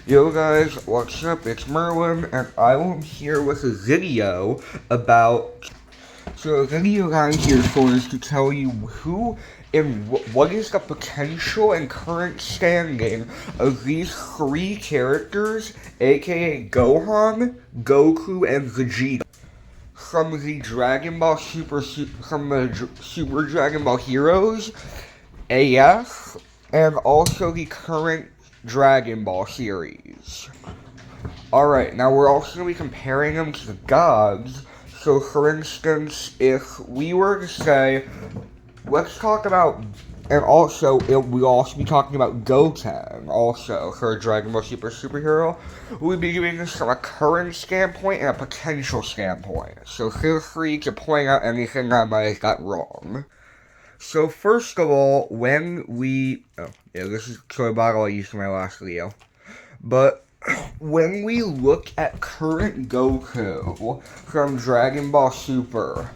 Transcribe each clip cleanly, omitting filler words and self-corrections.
Yo guys, what's up? It's Merlin, and I am here with a video about. So the video I'm here for is to tell you who and what is the potential and current standing of these three characters, aka Gohan, Goku, and Vegeta, from the Dragon Ball from the Super Dragon Ball Heroes, AF, and also the current Dragon Ball series. Alright, now we're also going to be comparing them to the gods. So, for instance, if we were to say, let's talk about, and also, we'll also be talking about Goten, also, for a Dragon Ball superhero. We'll be doing this from a current standpoint and a potential standpoint. So, feel free to point out anything I might have got wrong. So, first of all, when we... Oh, yeah, this is the bottle I used for my last video. But when we look at current Goku from Dragon Ball Super,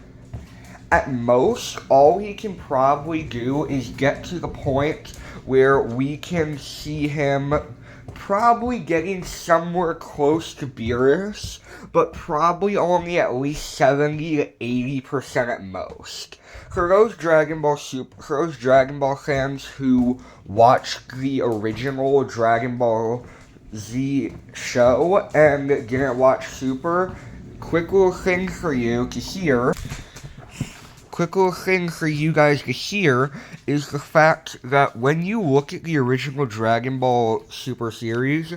at most, all he can probably do is get to the point where we can see him probably getting somewhere close to Beerus, but probably only at least 70 to 80% at most. For those Dragon Ball fans who watched the original Dragon Ball Z show and didn't watch Super, quick little thing for you to hear. Quick little thing for you guys to hear is the fact that when you look at the original Dragon Ball Super series,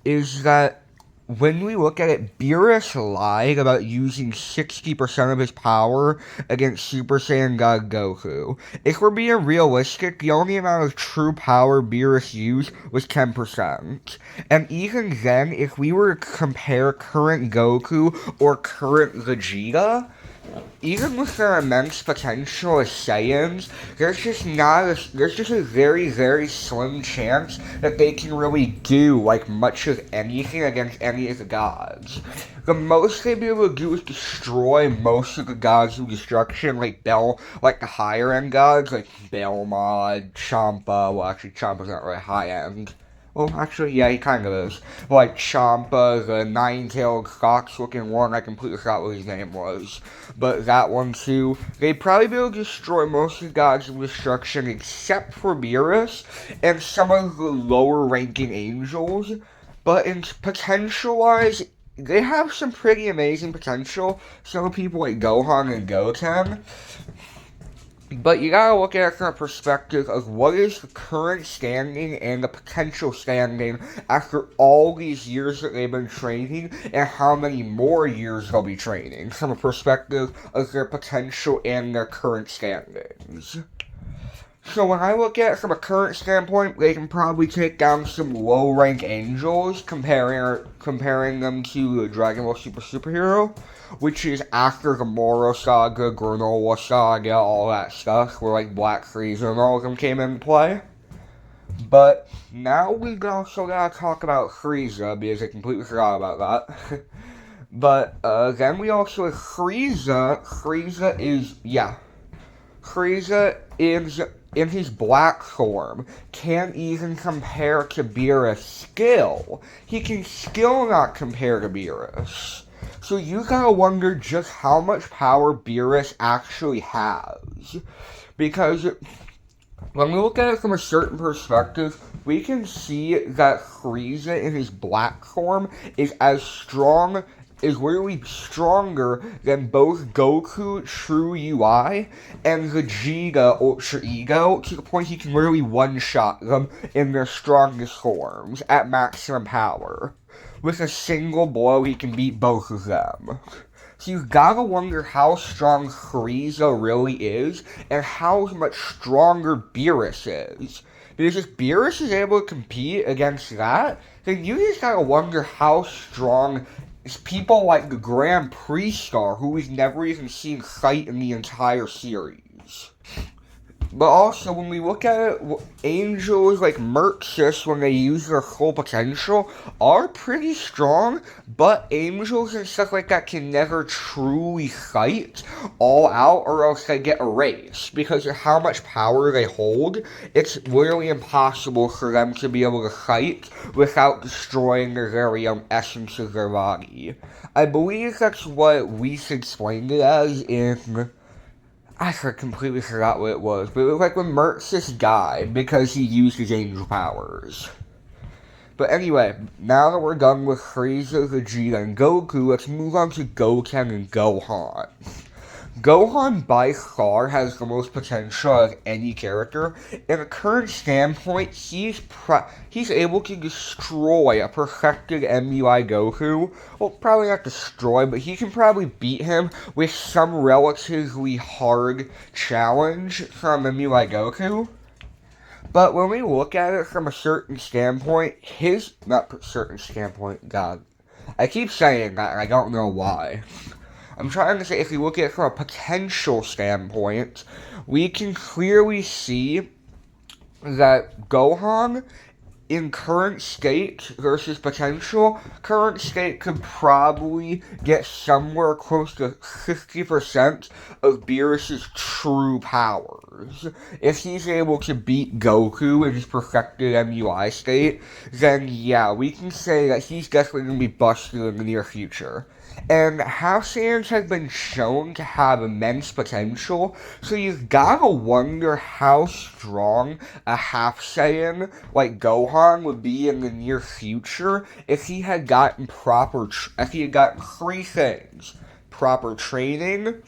is that when we look at it, Beerus lied about using 60% of his power against Super Saiyan God Goku. If we're being realistic, the only amount of true power Beerus used was 10%. And even then, if we were to compare current Goku or current Vegeta, even with their immense potential as Saiyans, there's just a very, very slim chance that they can really do, like, much of anything against any of the gods. The most they'd be able to do is destroy most of the gods of destruction, like the higher end gods, like Belmod, Champa. Well, actually, Champa's not really high end. Well, actually, yeah, he kind of is. Like Champa, the nine-tailed fox-looking one, I completely forgot what his name was. But that one, too. They'd probably be able to destroy most of the gods of destruction, except for Beerus, and some of the lower-ranking angels. But in potential-wise, they have some pretty amazing potential. Some people like Gohan and Goten. But you gotta look at it from a perspective of what is the current standing and the potential standing after all these years that they've been training and how many more years they'll be training from a perspective of their potential and their current standings. So when I look at it from a current standpoint, they can probably take down some low-rank angels, comparing them to the Dragon Ball superhero, which is after the Moro Saga, Granola Saga, all that stuff, where like Black Frieza and all of them came into play. But now we also gotta talk about Frieza, because I completely forgot about that. But then we also have Frieza. Frieza is in his black form, can't even compare to Beerus skill. He can still not compare to Beerus. So you gotta wonder just how much power Beerus actually has. Because when we look at it from a certain perspective, we can see that Frieza in his black form is literally stronger than both Goku True UI and Vegeta Ultra Ego, to the point he can literally one-shot them in their strongest forms at maximum power. With a single blow, he can beat both of them. So you gotta wonder how strong Frieza really is, and how much stronger Beerus is. Because if Beerus is able to compete against that, then you just gotta wonder how strong people like the Grand Prix star, who we've never even seen fight in the entire series. But also, when we look at it, angels like Merxus, when they use their full potential, are pretty strong, but angels and stuff like that can never truly fight all out, or else they get erased. Because of how much power they hold, it's literally impossible for them to be able to fight without destroying the very essence of their body. I believe that's what Whis explained it as in... I completely forgot what it was, but it was like when Merxus died because he used his angel powers. But anyway, now that we're done with Frieza, Vegeta, and Goku, let's move on to Goten and Gohan. Gohan by far has the most potential of any character. In a current standpoint, he's able to destroy a perfected MUI Goku. Well, probably not destroy, but he can probably beat him with some relatively hard challenge from MUI Goku. But when we look at it from a certain standpoint, God, I keep saying that and I don't know why. I'm trying to say, if we look at it from a potential standpoint, we can clearly see that Gohan, in current state versus potential, current state could probably get somewhere close to 50% of Beerus's true powers. If he's able to beat Goku in his perfected MUI state, then yeah, we can say that he's definitely going to be busted in the near future. And Half Saiyans have been shown to have immense potential, so you've gotta wonder how strong a Half Saiyan like Gohan would be in the near future if he had gotten three things: proper training,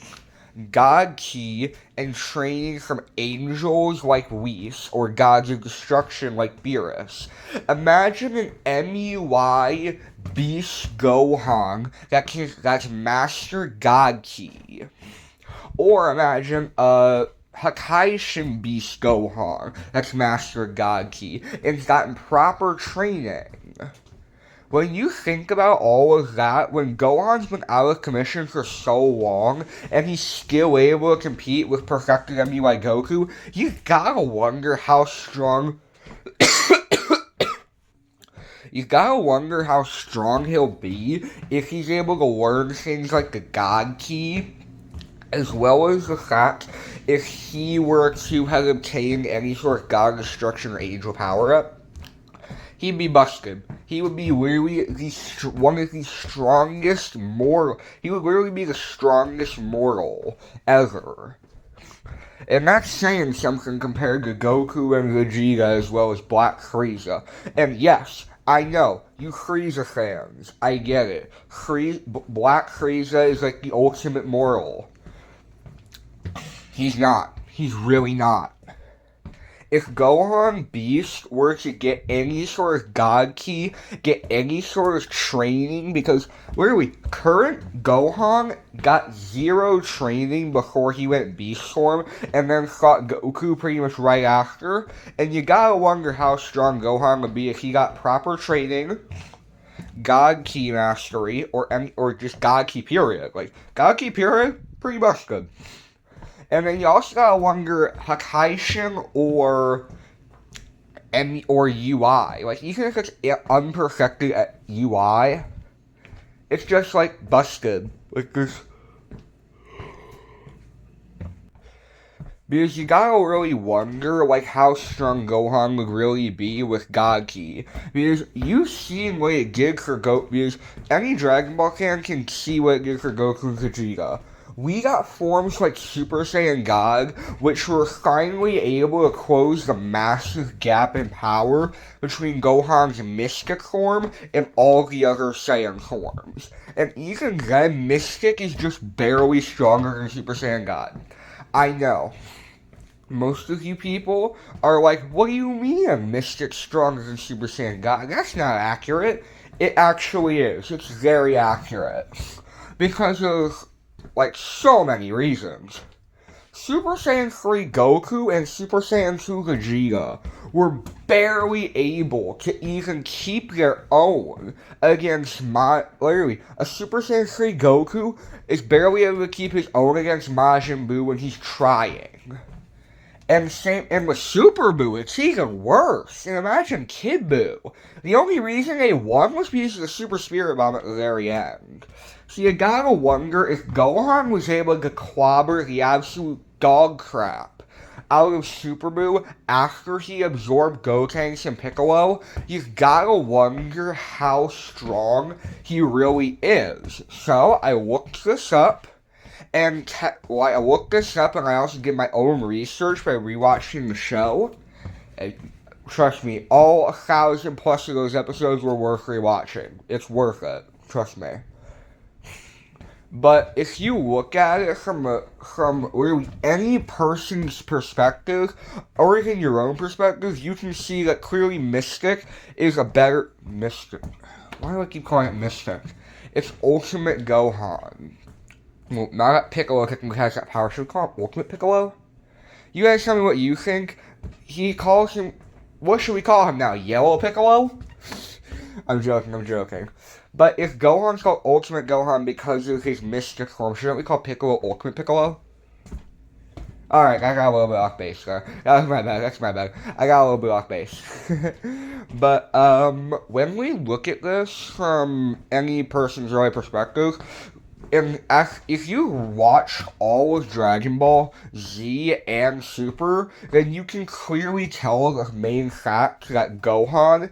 God Ki, and training from angels like Whis, or gods of destruction like Beerus. Imagine an MUI Beast Gohan that's Master God Ki. Or imagine a Hakaishin Beast Gohan that's Master God Ki and gotten proper training. When you think about all of that, when Gohan's been out of commission for so long, and he's still able to compete with perfected MUI Goku, you gotta wonder how strong... You gotta wonder how strong he'll be if he's able to learn things like the God Ki, as well as the fact if he were to have obtained any sort of God Destruction or Angel power-up, he'd be busted. He would be literally one of the strongest mortal. He would literally be the strongest mortal ever. And that's saying something compared to Goku and Vegeta as well as Black Frieza. And yes, I know, you Frieza fans, I get it. Black Frieza is like the ultimate mortal. He's not. He's really not. If Gohan Beast were to get any sort of God Ki, get any sort of training, because literally, current Gohan got 0 training before he went Beast form, and then fought Goku pretty much right after, and you gotta wonder how strong Gohan would be if he got proper training, God Ki mastery, or just God Ki period. Like, God Ki period, pretty much good. And then you also gotta wonder Hakaishin or UI. Like, even if it's unperfected at UI, it's just like busted. Like this. Because you gotta really wonder, like, how strong Gohan would really be with God Ki. Because you've seen what it did for Goku. Because any Dragon Ball fan can see what it did for Goku and Vegeta. We got forms like Super Saiyan God, which were finally able to close the massive gap in power between Gohan's Mystic form and all the other Saiyan forms. And even then, Mystic is just barely stronger than Super Saiyan God. I know. Most of you people are like, what do you mean Mystic's stronger than Super Saiyan God? That's not accurate. It actually is. It's very accurate. Because of, like, so many reasons. Super Saiyan 3 Goku and Super Saiyan 2 Vegeta were barely able to even keep their own against literally, a Super Saiyan 3 Goku is barely able to keep his own against Majin Buu when he's trying. And with Super Boo, it's even worse. And imagine Kid Boo. The only reason they won was because of the Super Spirit Bomb at the very end. So you gotta wonder if Gohan was able to clobber the absolute dog crap out of Super Boo after he absorbed Gotenks and Piccolo. You've gotta wonder how strong he really is. So I looked this up. And I looked this up, and I also did my own research by rewatching the show. And trust me, all 1,000 plus of those episodes were worth rewatching. It's worth it. Trust me. But if you look at it from really any person's perspective, or even your own perspective, you can see that clearly Mystic is a better Mystic. Why do I keep calling it Mystic? It's Ultimate Gohan. Well, not that Piccolo technically has that power. Should we call him Ultimate Piccolo? You guys tell me what you think. He calls him... What should we call him now? Yellow Piccolo? I'm joking. But if Gohan's called Ultimate Gohan because of his mystic form, shouldn't we call Piccolo Ultimate Piccolo? Alright, I got a little bit off base there. That's my bad. I got a little bit off base. But, when we look at this from any person's really perspective... if you watch all of Dragon Ball Z and Super, then you can clearly tell the main fact that Gohan's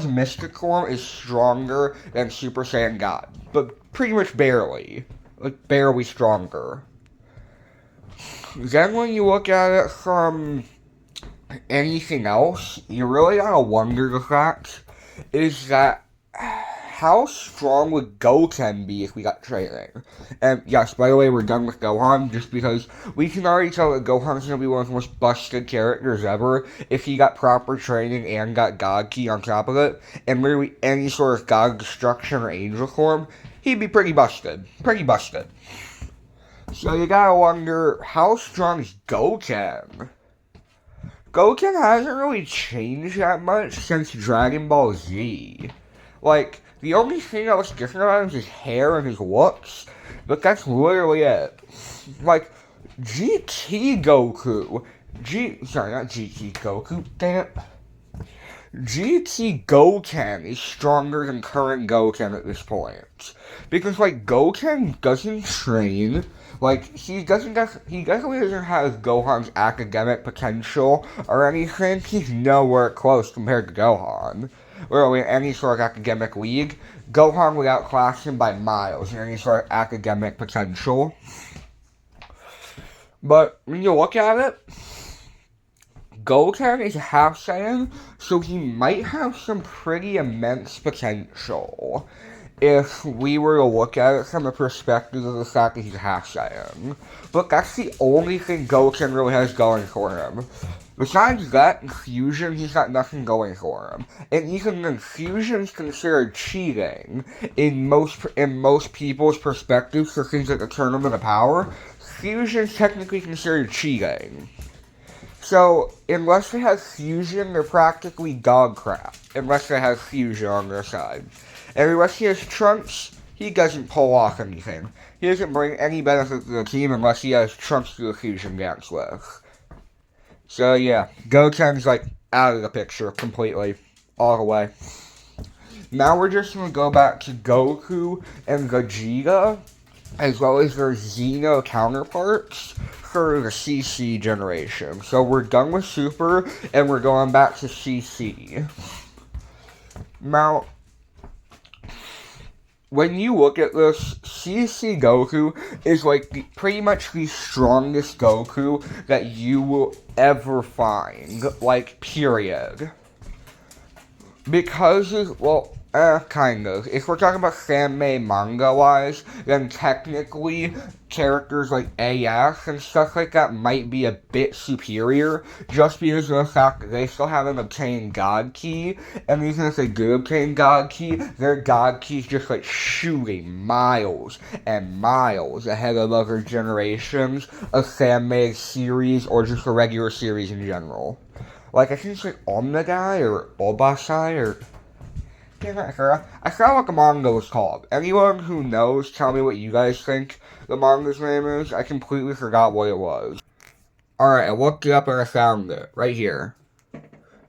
mystic form is stronger than Super Saiyan God. But pretty much barely. Like, barely stronger. Then when you look at it from anything else, you really gotta wonder the fact is that how strong would Goten be if we got training? And yes, by the way, we're done with Gohan, just because we can already tell that Gohan's going to be one of the most busted characters ever if he got proper training and got God Ki on top of it, and literally any sort of God Destruction or Angel form, he'd be pretty busted. So you gotta wonder, how strong is Goten? Goten hasn't really changed that much since Dragon Ball Z. Like, the only thing that was different about him is his hair and his looks, but that's literally it. Like, GT Goku, not GT Goku, damn it. GT Goten is stronger than current Goten at this point. Because, like, Goten doesn't train. Like, he definitely doesn't have Gohan's academic potential or anything. He's nowhere close compared to Gohan. Literally in any sort of academic league, Gohan would outclass him by miles in any sort of academic potential. But when you look at it, Goten is a half Saiyan, so he might have some pretty immense potential if we were to look at it from the perspective of the fact that he's a half Saiyan. But that's the only thing Goten really has going for him. Besides that, in Fusion, he's got nothing going for him. And even then, Fusion's considered cheating in most people's perspectives for things like the Tournament of Power. Fusion's technically considered cheating. So, unless they have Fusion, they're practically dog crap. Unless they have Fusion on their side. And unless he has Trunks, he doesn't pull off anything. He doesn't bring any benefit to the team unless he has Trunks to the Fusion dance with. So yeah, Goten's like out of the picture completely, all the way. Now we're just gonna go back to Goku and Vegeta, as well as their Xeno counterparts for the CC generation. So we're done with Super, and we're going back to CC. Now, when you look at this, CC Goku is like pretty much the strongest Goku that you will ever find. Like, period. Because, well, kind of. If we're talking about anime manga-wise, then technically, characters like AF and stuff like that might be a bit superior, just because of the fact that they still haven't obtained God Ki, and even if they do obtain God Ki, their God Ki is just like shooting miles and miles ahead of other generations of anime series, or just a regular series in general. Like, I think it's like Omnidai, or Obasai, or... I forgot what the manga was called. Anyone who knows, tell me what you guys think the manga's name is. I completely forgot what it was. Alright, I looked it up and I found it. Right here.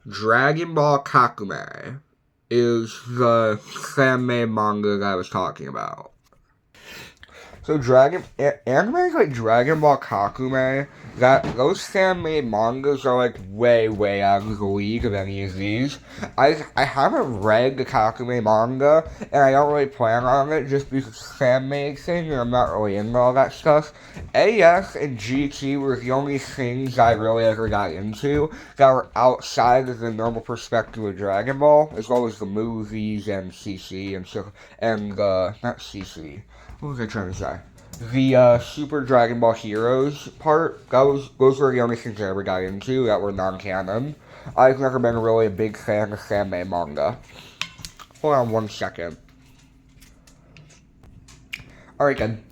Dragon Ball Kakume is the fan-made manga that I was talking about. So anime like Dragon Ball Kakume, those fan-made mangas are like way out of the league of any of these. I haven't read the Kakume manga, and I don't really plan on it just because it's fan-made thing, and I'm not really into all that stuff. AS and GT were the only things I really ever got into that were outside of the normal perspective of Dragon Ball, as well as the movies and CC and stuff, and not CC. What was I trying to say? The Super Dragon Ball Heroes part, those were the only things I ever got into that were non-canon. I've never been really a big fan of anime manga. Hold on one second. Alright, good.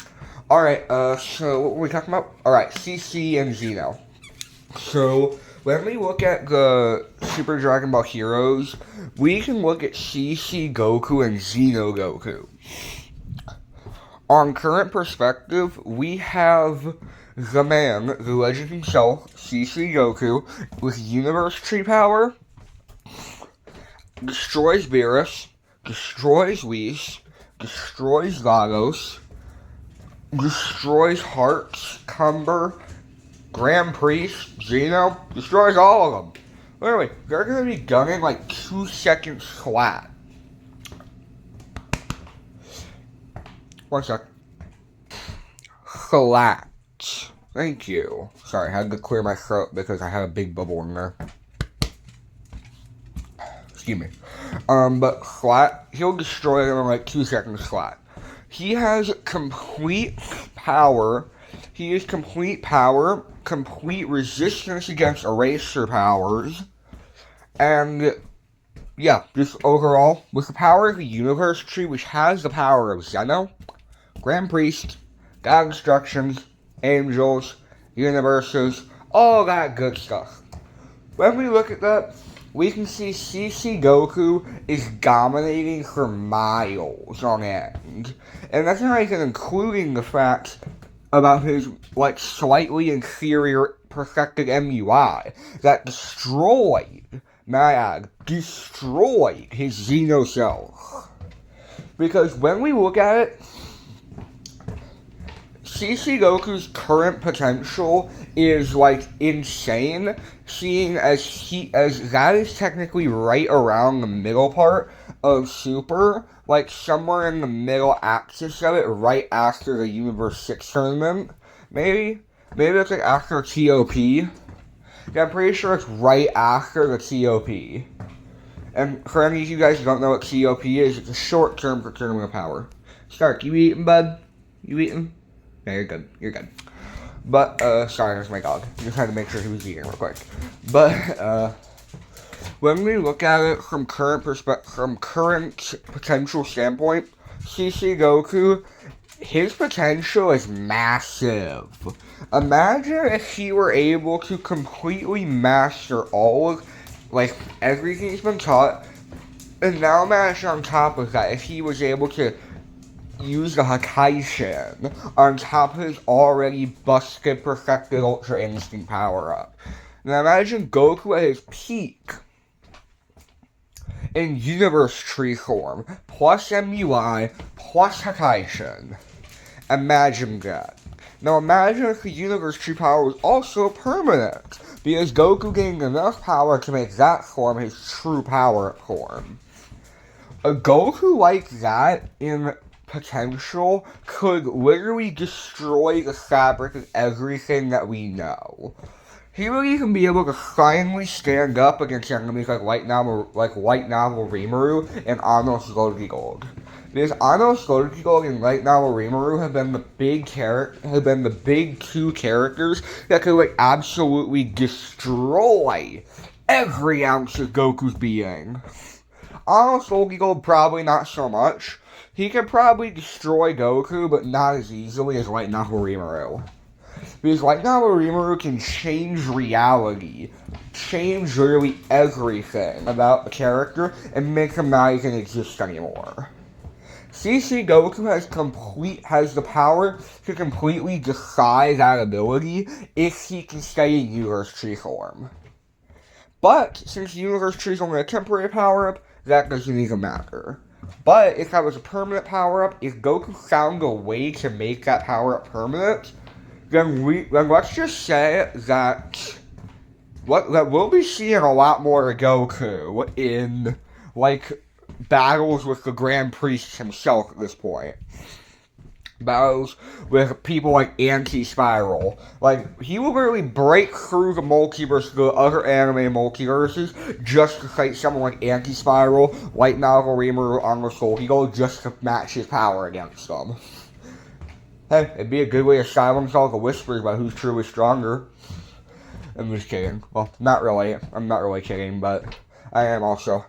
Alright, so what were we talking about? Alright, CC and Xeno. So, when we look at the Super Dragon Ball Heroes, we can look at CC Goku and Xeno Goku. On current perspective, we have the man, the legend himself, CC Goku, with Universe Tree power, destroys Beerus, destroys Whis, destroys Lagos, destroys Hearts, Cumber, Grand Priest, Xeno, destroys all of them. Literally, they're going to be gunning like 2 seconds flat. One sec. Flat. Thank you. Sorry, I had to clear my throat because I had a big bubble in there. Excuse me. But flat, he'll destroy them in like 2 seconds flat. He has complete power. He has complete power, complete resistance against eraser powers, and yeah, just overall, with the power of the Universe Tree, which has the power of Xeno, Grand Priest, God Instructions, Angels, Universes, all that good stuff. When we look at that, we can see CC Goku is dominating for miles on end. And that's not even including the fact about his, like, slightly inferior perfected MUI that destroyed his Xeno self. Because when we look at it, CC Goku's current potential is, like, insane, seeing as that is technically right around the middle part of Super, like, somewhere in the middle axis of it, right after the Universe 6 tournament, maybe it's, like, after TOP. Yeah, I'm pretty sure it's right after the TOP. And for any of you guys who don't know what TOP is, it's a short term for Tournament of Power. Stark, you eating, bud? You eating? Yeah, you're good. You're good. But, sorry, that's my dog. Just had to make sure he was eating real quick. But, when we look at it from current potential standpoint, CC Goku, his potential is massive. Imagine if he were able to completely master all of, like, everything he's been taught, and now imagine on top of that, if he was able to use the Hakaishin on top of his already busted, perfected Ultra Instinct power-up. Now imagine Goku at his peak in Universe Tree form, plus MUI, plus Hakaishin. Imagine that. Now imagine if the Universe Tree power was also permanent, because Goku gained enough power to make that form his true power form. A Goku like that in potential could literally destroy the fabric of everything that we know. He would even be able to finally stand up against enemies like White Novel Rimuru and Anos Gold. Because Anos Gold and Light Novel Rimuru have been the big two characters that could like absolutely destroy every ounce of Goku's being. Anos Gold probably not so much. He could probably destroy Goku, but not as easily as Light Novel Rimuru. Because Light Novel Rimuru can change reality, change literally everything about the character, and make him not even exist anymore. CC Goku has the power to completely defy that ability if he can stay in Universe Tree form. But since Universe Tree is only a temporary power-up, that doesn't even matter. But if that was a permanent power-up, if Goku found a way to make that power-up permanent, then let's just say that we'll be seeing a lot more Goku in, like, battles with the Grand Priest himself at this point. Battles with people like Anti-Spiral. Like, he will literally break through the multiverse, the other anime multiverses, just to fight someone like Anti-Spiral, Light Malvo, Rimuru, on the Soul Eagle, just to match his power against them. Hey, it'd be a good way to silence all the whispers about who's truly stronger. I'm just kidding. Well, not really. I'm not really kidding, but I am also.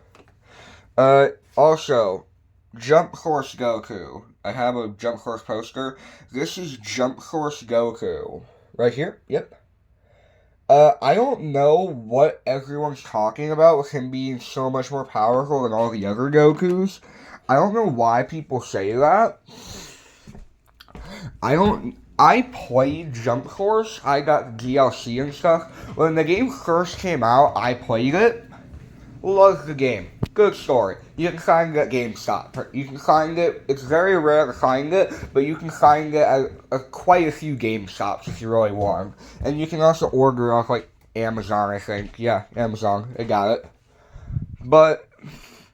Also, Jump Force Goku. I have a Jump Force poster. This is Jump Force Goku. Right here? Yep. I don't know what everyone's talking about with him being so much more powerful than all the other Gokus. I don't know why people say that. I played Jump Force. I got DLC and stuff. When the game first came out, I played it. Loved the game. Good story. You can find it at GameStop. You can find it. It's very rare to find it, but you can find it at quite a few GameStops if you really want. And you can also order off, like, Amazon, I think. Yeah, Amazon. I got it. But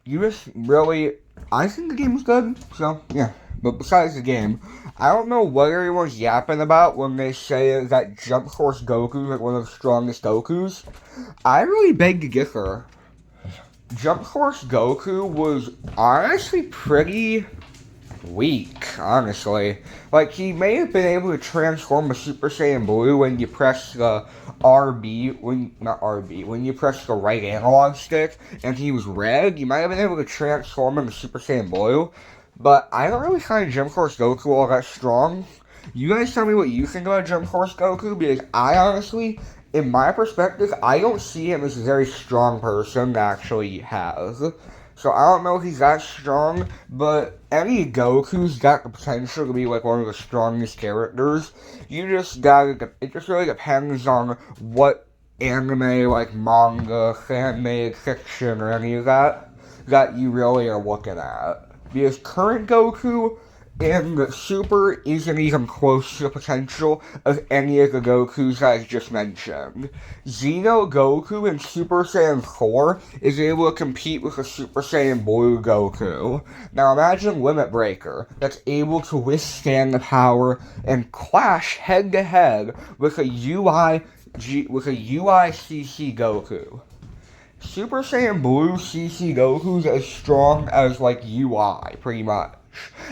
you just really... I think the game was good, so, yeah. But besides the game, I don't know what everyone's yapping about when they say that Jump Force Goku is like one of the strongest Gokus. I really beg to differ. Jump Force Goku was honestly pretty weak, honestly. Like, he may have been able to transform the Super Saiyan Blue when you press the when you press the right analog stick, and he was red, you might have been able to transform him to Super Saiyan Blue. But I don't really find Jump Force Goku all that strong. You guys tell me what you think about Jump Force Goku, because I honestly, in my perspective, I don't see him as a very strong person to actually have. So I don't know if he's that strong, but any Goku's got the potential to be like one of the strongest characters. It just really depends on what anime, like manga, fan-made fiction, or any of that you really are looking at. Because current Goku in Super isn't even close to the potential of any of the Gokus I just mentioned. Xeno Goku in Super Saiyan 4 is able to compete with a Super Saiyan Blue Goku. Now imagine Limit Breaker that's able to withstand the power and clash head-to-head with a UI CC Goku. Super Saiyan Blue CC Goku's as strong as, like, UI, pretty much,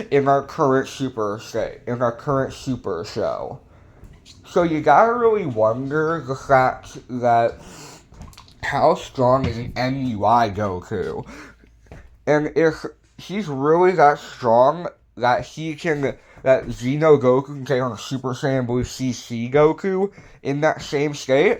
in our current Super show. So you gotta really wonder the fact that how strong is an MUI Goku? And if he's really that strong that that Xeno Goku can take on a Super Saiyan Blue CC Goku in that same state,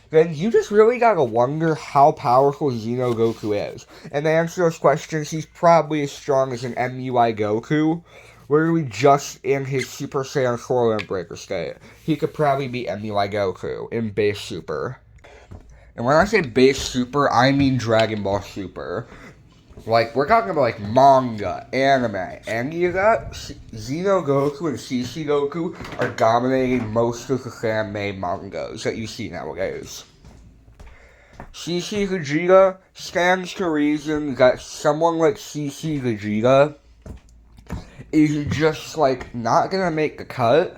then you just really gotta wonder how powerful Xeno Goku is. And to answer those questions, he's probably as strong as an MUI Goku, literally just in his Super Saiyan 4 Limit Breaker state. He could probably beat MUI Goku in Base Super. And when I say Base Super, I mean Dragon Ball Super. Like, we're talking about, like, manga, anime, any of that. Xeno Goku and CC Goku are dominating most of the fan-made mangas that you see nowadays. CC Vegeta stands to reason that someone like CC Vegeta is just, like, not gonna make the cut.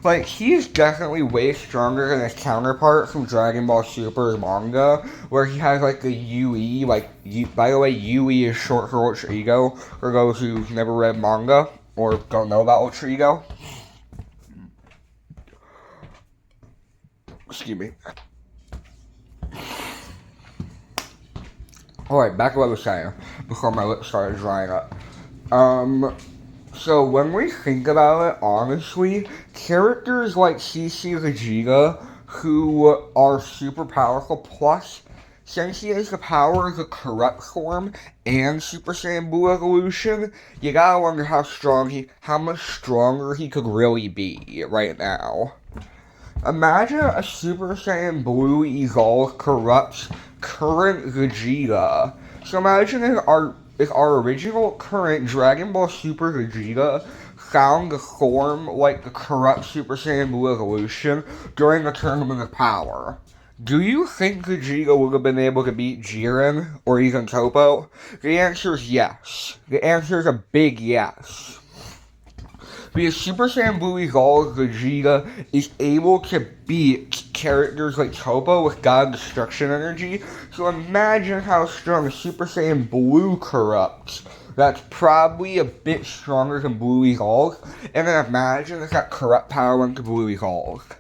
Like, he's definitely way stronger than his counterpart from Dragon Ball Super's manga, where he has, like, the UE, by the way, UE is short for Ultra Ego, for those who've never read manga, or don't know about Ultra Ego. Excuse me. Alright, back to what I was saying, before my lips started drying up. So when we think about it, honestly, characters like CC Vegeta, who are super powerful, plus since he has the power of the corrupt form and Super Saiyan Blue evolution, you gotta wonder how much stronger he could really be right now. Imagine a Super Saiyan Blue evolved corrupts current Vegeta. So imagine if our original current Dragon Ball Super Vegeta found a form like the corrupt Super Saiyan Blue evolution during the Tournament of Power. Do you think Vegeta would have been able to beat Jiren or even Toppo? The answer is yes. The answer is a big yes. Because Super Saiyan Blue Evolved Vegeta is able to beat characters like Toppo with God Destruction Energy, so imagine how strong Super Saiyan Blue corrupts. That's probably a bit stronger than Blue Evolved, and then imagine if that corrupt power went to Blue Evolved.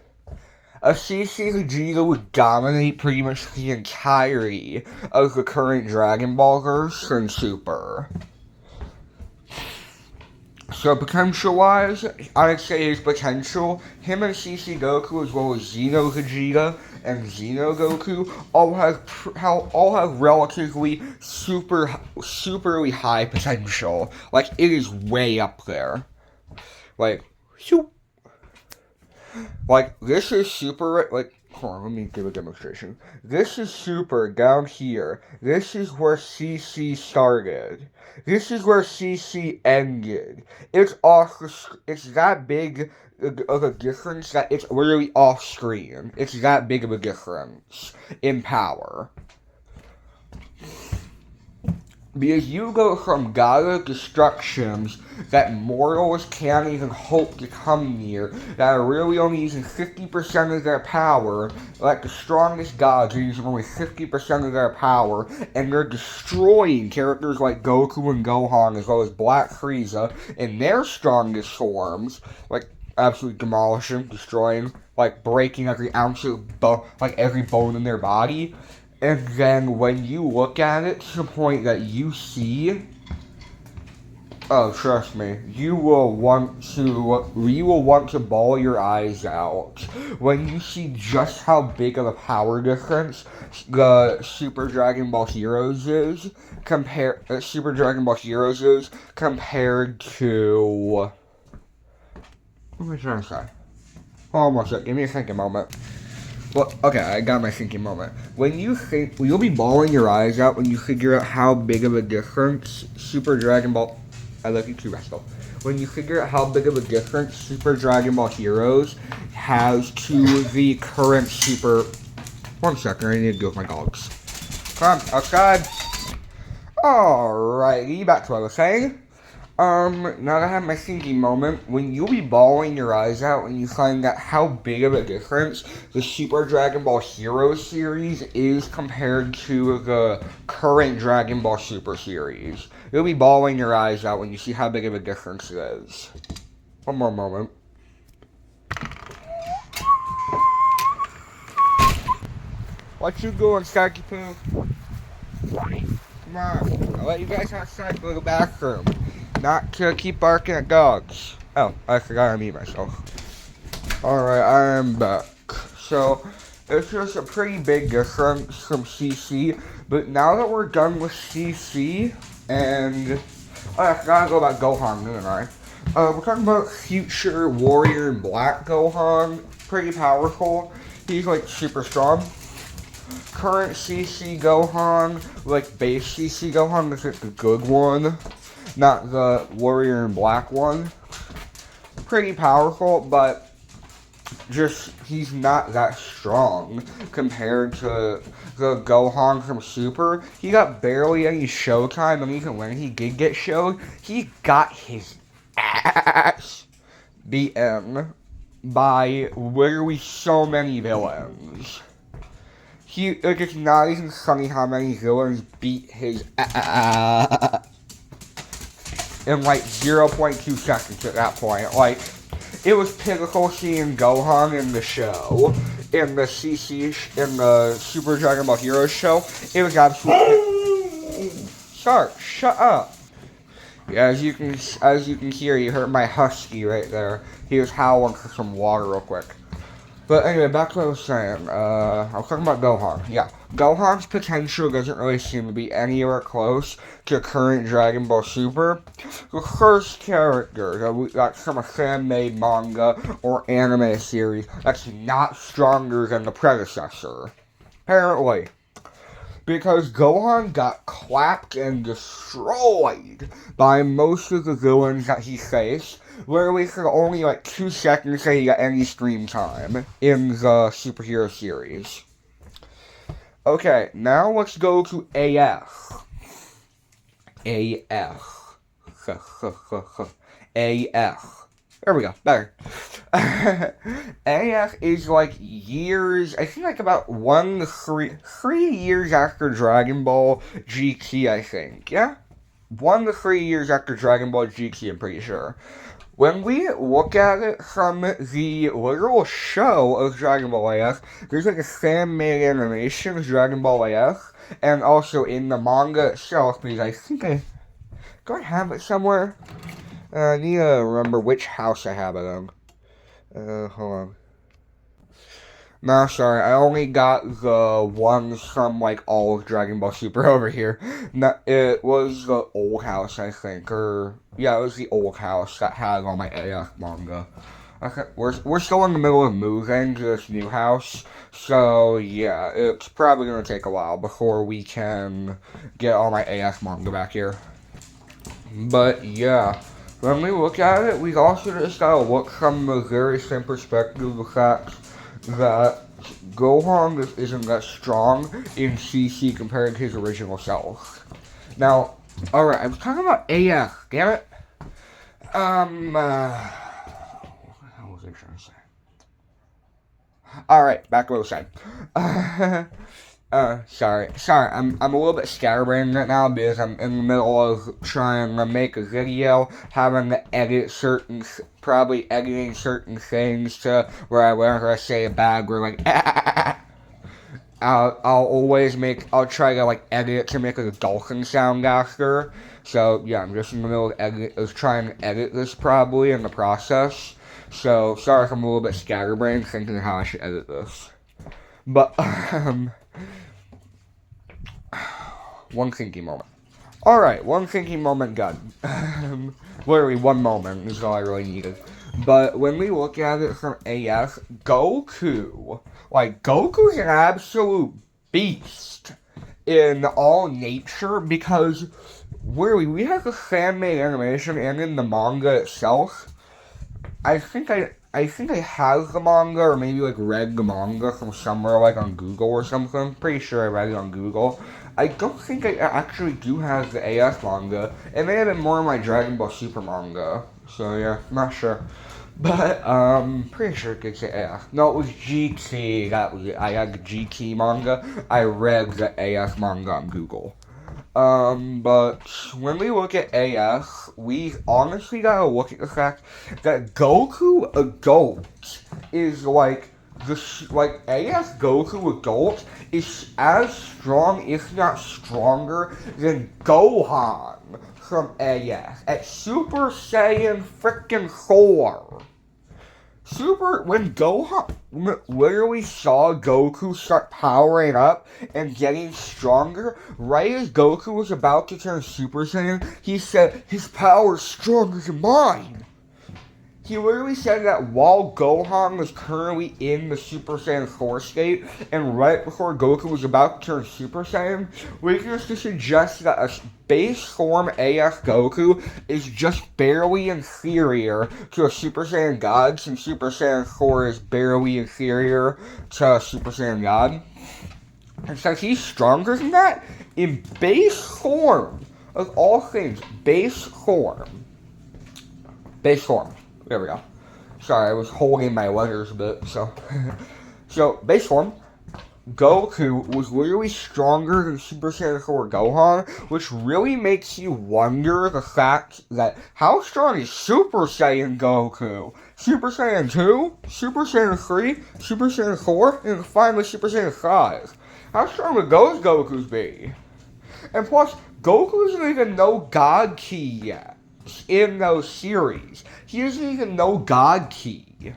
A CC Vegeta would dominate pretty much the entirety of the current Dragon Ball verse and Super. So potential-wise, I'd say his potential, him and CC Goku as well as Xeno Vegeta and Xeno Goku all have relatively superly high potential. Like, it is way up there. Like, this is super, like, hold on, let me give a demonstration. This is Super down here. This is where CC started. This is where CC ended. It's that big of a difference that it's really off screen. It's that big of a difference in power. Because you go from God of Destructions that mortals can't even hope to come near, that are really only using 50% of their power, like the strongest gods are using only 50% of their power, and they're destroying characters like Goku and Gohan as well as Black Frieza in their strongest forms, like absolutely demolishing, destroying, like breaking every ounce of every bone in their body. And then when you look at it to the point that you see, oh, trust me, you will want to bawl your eyes out when you see just how big of a power difference the Super Dragon Ball Heroes is compared to. What am I trying to say? Hold on one sec. Give me a thinking moment. Well, okay, I got my thinking moment. You'll be bawling your eyes out when you figure out how big of a difference Super Dragon Ball. I love you too, Rascal. When you figure out how big of a difference Super Dragon Ball Heroes has to the current Super. 1 second, I need to go with my dogs. Come on, outside. Alrighty, back to what I was saying. Now that I have my thinking moment, when you'll be bawling your eyes out when you find out how big of a difference the Super Dragon Ball Heroes series is compared to the current Dragon Ball Super series. You'll be bawling your eyes out when you see how big of a difference it is. One more moment. What you doing, Starky Poo? Come on, I'll let you guys outside to the bathroom. Not to keep barking at dogs. Oh, I forgot I mute myself. Alright, I am back. So, it's just a pretty big difference from CC, but now that we're done with CC, and I gotta go about Gohan, didn't I? We're talking about future Warrior in Black Gohan. Pretty powerful. He's like super strong. Current CC Gohan, like base CC Gohan, is like the good one. Not the Warrior in Black one. Pretty powerful, but just he's not that strong compared to the Gohan from Super. He got barely any showtime, and even when he did get showed, he got his ass beaten by literally so many villains. It's not even funny how many villains beat his ass in like 0.2 seconds at that point. Like, it was pitiful seeing Gohan in the show, in the Super Dragon Ball Heroes show. It was absolutely shut up. Yeah, as you can hear, you heard my husky right there. He was howling for some water real quick. But anyway, back to what I was saying. I was talking about Gohan. Yeah, Gohan's potential doesn't really seem to be anywhere close to current Dragon Ball Super. The first character that's from a fan-made manga or anime series that's not stronger than the predecessor. Apparently. Because Gohan got clapped and destroyed by most of the villains that he faced. Literally for only like 2 seconds that he got any screen time in the superhero series. Okay, now let's go to AF. AF. AF. There we go, better. AF is like years, I think like about 3 years after Dragon Ball GT, I think. Yeah? 1 to 3 years after Dragon Ball GT, I'm pretty sure. When we look at it from the literal show of Dragon Ball AF, there's like a fan-made animation of Dragon Ball AF, and also in the manga itself, because I think do I have it somewhere? I need to remember which house I have it in. Hold on. No, sorry, I only got the ones from, like, all of Dragon Ball Super over here. No, it was the old house, I think, yeah, it was the old house that had all my AF manga. Okay, we're still in the middle of moving to this new house, so, yeah, it's probably gonna take a while before we can get all my AF manga back here. But, yeah. When we look at it, we also just gotta look from the very same perspective of the fact that Gohan just isn't that strong in CC compared to his original self. Now, alright, I was talking about AF, damn it. What was I trying to say? Alright, back to what I was saying. Sorry, I'm a little bit scatterbrained right now because I'm in the middle of trying to make a video, having to edit probably editing certain things to where whenever I say a bad word, like, I'll try to, like, edit it to make a dolphin sound after. So, yeah, I'm just in the middle of trying to edit this probably in the process. So, sorry if I'm a little bit scatterbrained thinking how I should edit this. But, one thinking moment. Alright, one thinking moment done. Literally 1 moment is all I really needed. But when we look at it from AF, Goku's an absolute beast in all nature because literally we have a fan-made animation and in the manga itself. I think I have the manga, or maybe, like, read the manga from somewhere, like, on Google or something. Pretty sure I read it on Google. I don't think I actually do have the AF manga. It may have been more of my Dragon Ball Super manga. So, yeah, not sure. But, pretty sure it could say AF. No, it was GT. That was it. I had the GT manga. I read the AF manga on Google. But when we look at AF, we honestly gotta look at the fact that Goku Adult is like AF Goku Adult is as strong, if not stronger, than Gohan from AF at Super Saiyan frickin' 4. When Gohan literally saw Goku start powering up and getting stronger, right as Goku was about to turn Super Saiyan, he said, his power's stronger than mine. He literally said that while Gohan was currently in the Super Saiyan 4 state, and right before Goku was about to turn Super Saiyan, which is to suggest that a base form AF Goku is just barely inferior to a Super Saiyan God, since Super Saiyan 4 is barely inferior to Super Saiyan God. And since he's stronger than that, in base form, of all things, base form. There we go. Sorry, I was holding my letters a bit, so. So, base form, Goku was literally stronger than Super Saiyan 4 Gohan, which really makes you wonder the fact that how strong is Super Saiyan Goku? Super Saiyan 2, Super Saiyan 3, Super Saiyan 4, and finally Super Saiyan 5. How strong would those Gokus be? And plus, Goku doesn't even know God Ki yet in those series. He doesn't even know God Ki.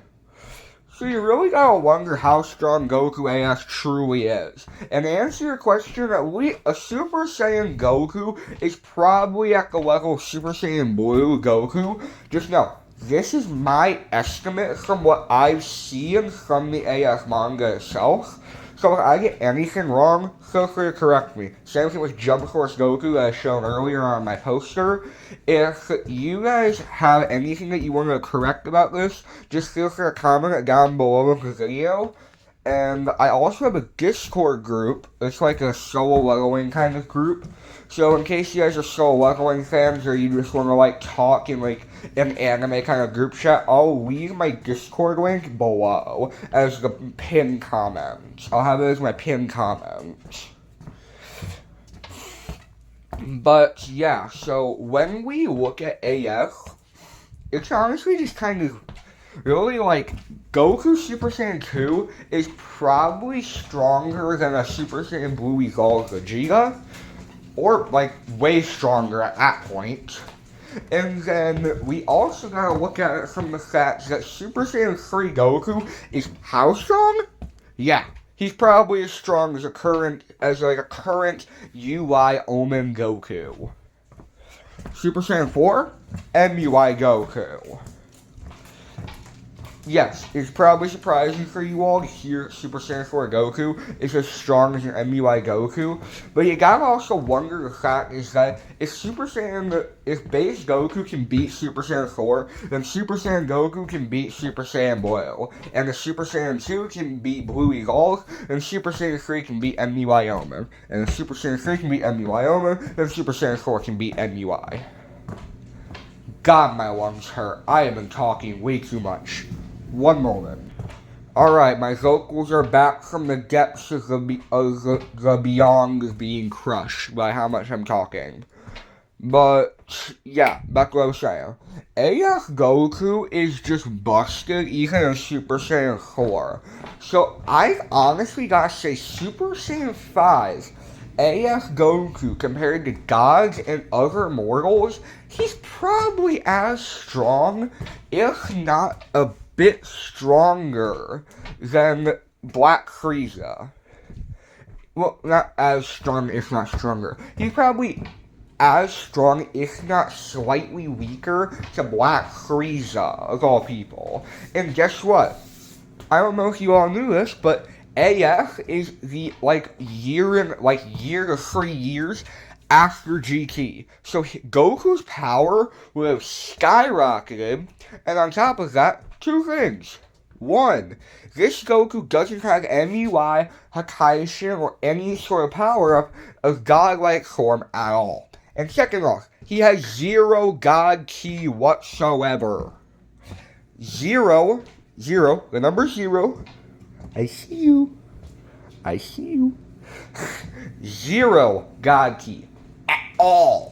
So you really gotta wonder how strong Goku AF truly is. And to answer your question, a Super Saiyan Goku is probably at the level of Super Saiyan Blue Goku. Just know, this is my estimate from what I've seen from the AF manga itself. So if I get anything wrong, feel free to correct me. Same thing with Jump Force Goku that I shown earlier on my poster. If you guys have anything that you want to correct about this, just feel free to comment it down below in the video. And I also have a Discord group. It's like a solo leveling kind of group. So in case you guys are solo leveling fans or you just want to like talk in like an anime kind of group chat, I'll leave my Discord link below as the pinned comment. I'll have it as my pinned comment. But yeah, so when we look at AF, it's honestly just kind of really like Goku Super Saiyan 2 is probably stronger than a Super Saiyan Blue Evolved Vegeta, or like way stronger at that point. And then we also gotta look at it from the fact that Super Saiyan 3 Goku is how strong? Yeah, he's probably as strong as a current UI Omen Goku. Super Saiyan 4, MUI Goku. Yes, it's probably surprising for you all to hear Super Saiyan 4 Goku is as strong as an MUI Goku, but you gotta also wonder the fact is that if base Goku can beat Super Saiyan 4, then Super Saiyan Goku can beat Super Saiyan Blue, and if Super Saiyan 2 can beat Blue Evolved, then Super Saiyan 3 can beat MUI Omen, and if Super Saiyan 3 can beat MUI Omen, then Super Saiyan 4 can beat MUI. God, my lungs hurt. I have been talking way too much. One moment. Alright, my vocals are back from the depths of the beyond being crushed by how much I'm talking. But, yeah, back to what I was saying. AF Goku is just busted even in Super Saiyan 4. So, I honestly gotta say Super Saiyan 5, AF Goku compared to gods and other mortals, he's probably as strong, if not a bit stronger than Black Frieza. Well, not as strong, if not stronger. He's probably as strong, if not slightly weaker, to Black Frieza, of all people. And guess what? I don't know if you all knew this, but AF is the, year to 3 years after GT. So Goku's power would have skyrocketed, and on top of that, two things. One, this Goku doesn't have MUI, Hakaishin, or any sort of power-up of godlike form at all. And second off, he has 0 God Ki whatsoever. 0, the number 0. I see you. 0 God Ki at all.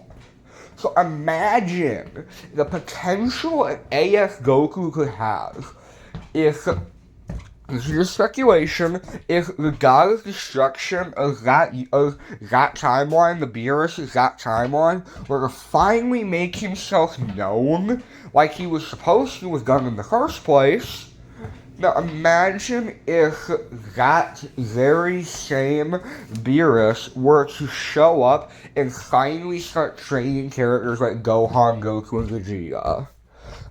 So imagine the potential an AF Goku could have if, this is just speculation, if the God of Destruction of that timeline, the Beerus of that timeline, were to finally make himself known like he was supposed to have done in the first place. Now imagine if that very same Beerus were to show up and finally start training characters like Gohan, Goku, and Vegeta.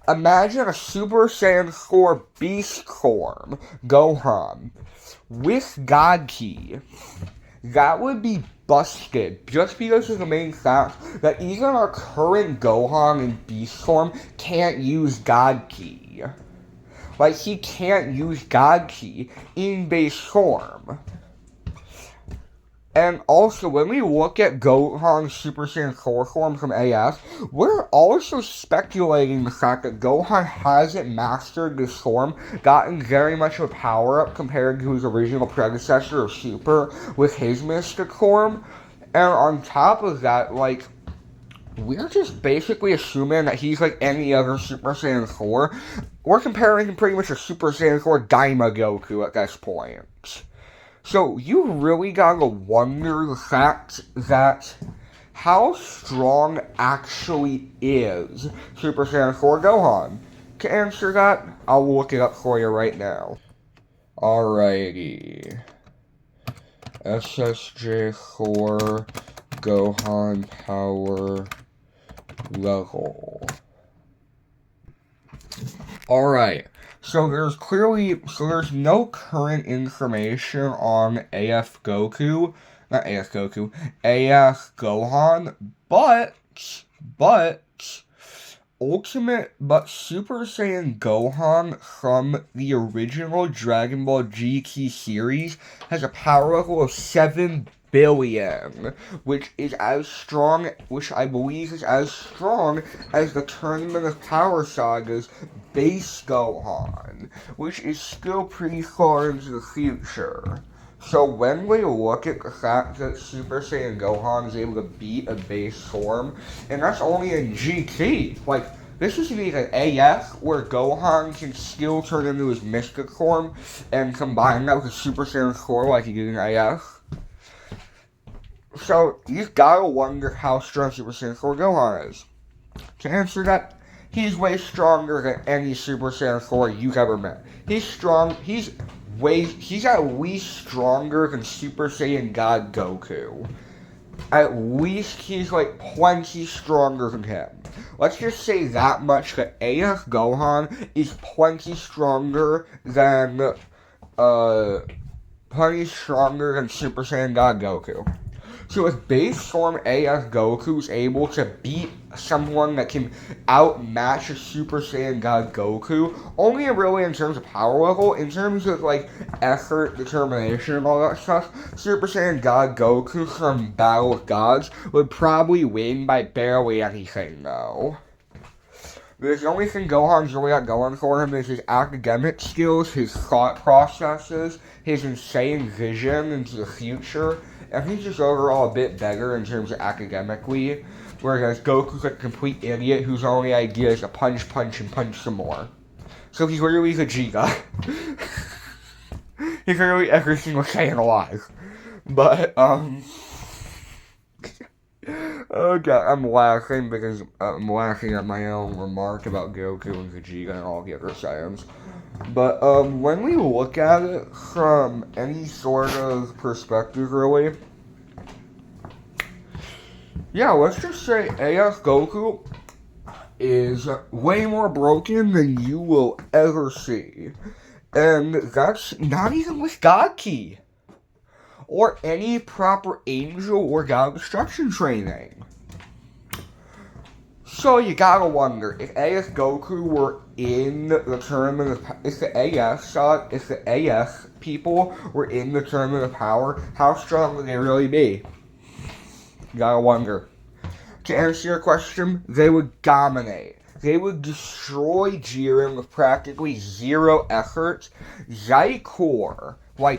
Imagine a Super Saiyan 4 Beast form, Gohan, with God Ki. That would be busted, just because of the main fact that even our current Gohan in Beast form can't use God Ki. Like, he can't use God Ki in base form. And also, when we look at Gohan's Super Saiyan 4 form from AF, we're also speculating the fact that Gohan hasn't mastered this form, gotten very much of a power-up compared to his original predecessor of Super with his Mystic form. And on top of that, we're just basically assuming that he's like any other Super Saiyan 4. We're comparing him pretty much to Super Saiyan 4 Daima Goku at this point. So you really gotta wonder the fact that how strong actually is Super Saiyan 4 Gohan. To answer that, I'll look it up for you right now. Alrighty. SSJ4 Gohan power level. Alright, so there's no current information on AF Goku, not AF Goku, AF Gohan, but Super Saiyan Gohan from the original Dragon Ball GT series has a power level of 7 billion, which I believe is as strong as the Tournament of Power Saga's base Gohan, which is still pretty far into the future. So when we look at the fact that Super Saiyan Gohan is able to beat a base form, and that's only in GT, like, this is like an AF where Gohan can still turn into his Mystic form and combine that with a Super Saiyan 4 like he did in AF. So, you've gotta wonder how strong Super Saiyan 4 Gohan is. To answer that, he's way stronger than any Super Saiyan 4 you've ever met. He's at least stronger than Super Saiyan God Goku. At least he's like plenty stronger than him. Let's just say that much, that AF Gohan is plenty stronger than Super Saiyan God Goku. So with base form AF Goku's able to beat someone that can outmatch a Super Saiyan God Goku, only really in terms of power level, in terms of like effort, determination, and all that stuff, Super Saiyan God Goku from Battle of Gods would probably win by barely anything though. The only thing Gohan's really got going for him is his academic skills, his thought processes, his insane vision into the future, and he's just overall a bit better in terms of academically, whereas Goku's a complete idiot whose only idea is to punch, and punch some more. So he's literally Vegeta. He's literally every single Saiyan alive. But, oh god, I'm laughing because I'm laughing at my own remark about Goku and Vegeta and all the other Saiyans. But, when we look at it from any sort of perspective, really, yeah, let's just say AF Goku is way more broken than you will ever see. And that's not even with God Ki, or any proper angel or God Destruction training. So you gotta wonder, if AF Goku were in the Tournament of if the AF people were in the Tournament of Power, how strong would they really be? You gotta wonder. To answer your question, they would dominate. They would destroy Jiren with practically zero effort. Zycor, I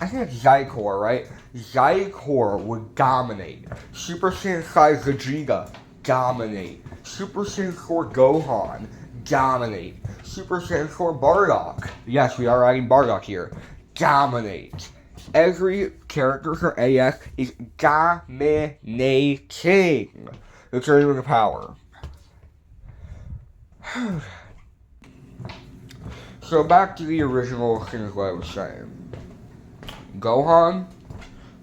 think it's Zycor, right? Zycor would dominate. Super Saiyan 5 Vegeta, dominate. Super Saiyan 4 Gohan, dominate. Super Saiyan 4 Bardock, yes, we are adding Bardock here, dominate. Every character from AF is dominating the Tournament of Power. So back to the original things what I was saying. Gohan,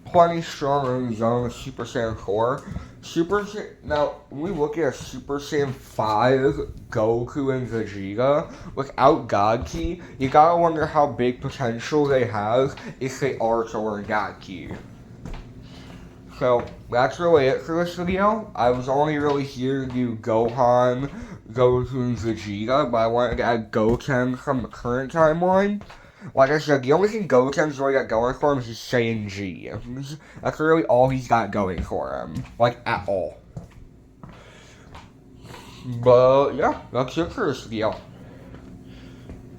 plenty stronger in his own Super Saiyan 4. Now, when we look at a Super Saiyan 5 Goku and Vegeta without God Ki, you gotta wonder how big potential they have if they are to learn God Ki. So, that's really it for this video. I was only really here to do Gohan, Goku, and Vegeta, but I wanted to add Goten from the current timeline. Like I said, the only thing Goten's really got going for him is his Saiyan G. That's really all he's got going for him. Like, at all. But, yeah, that's it for this video.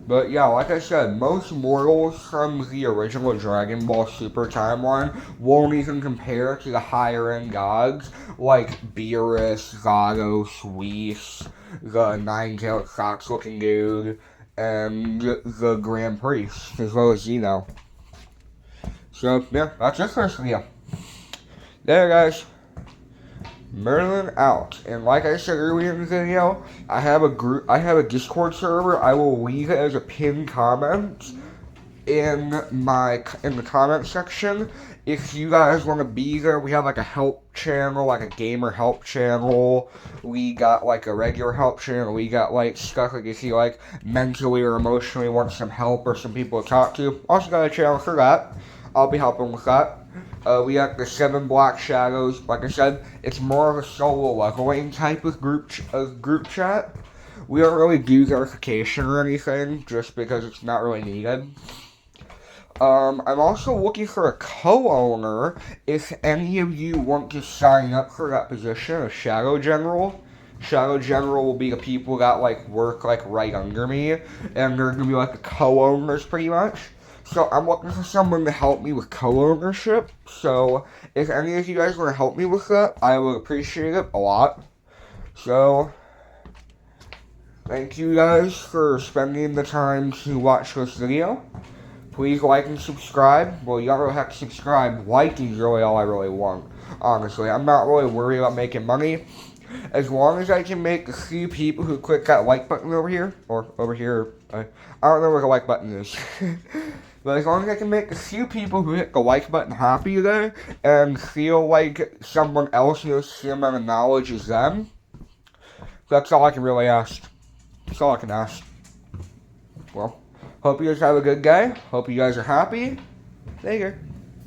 But, yeah, like I said, most mortals from the original Dragon Ball Super timeline won't even compare to the higher-end gods, like Beerus, Vados, Whis, the nine-tailed fox-looking dude, and the Grand Priest, as well as Zeno. So, yeah, that's it for this video. There, guys. Merlin out. And like I said earlier in the video, I have a Discord server. I will leave it as a pinned comment in the comment section. If you guys want to be there, we have like a help channel, like a gamer help channel. We got like a regular help channel. We got like stuff like if you like mentally or emotionally want some help or some people to talk to. Also got a channel for that. I'll be helping with that. We got the 7 Black Shadows. Like I said, it's more of a solo leveling type of group chat. We don't really do verification or anything, just because it's not really needed. I'm also looking for a co-owner if any of you want to sign up for that position of Shadow General. Shadow General will be the people that like work like right under me, and they're gonna be like the co-owners pretty much. So I'm looking for someone to help me with co-ownership. So if any of you guys want to help me with that, I would appreciate it a lot. So thank you guys for spending the time to watch this video. Please like and subscribe. Well, you don't really have to subscribe. Liking is really all I really want. Honestly, I'm not really worried about making money. As long as I can make a few people who click that like button over here, or over here, I don't know where the like button is. But as long as I can make a few people who hit the like button happy today, and feel like someone else knows the same amount of knowledge as them, that's all I can really ask. That's all I can ask. Well, hope you guys have a good day. Hope you guys are happy. Later.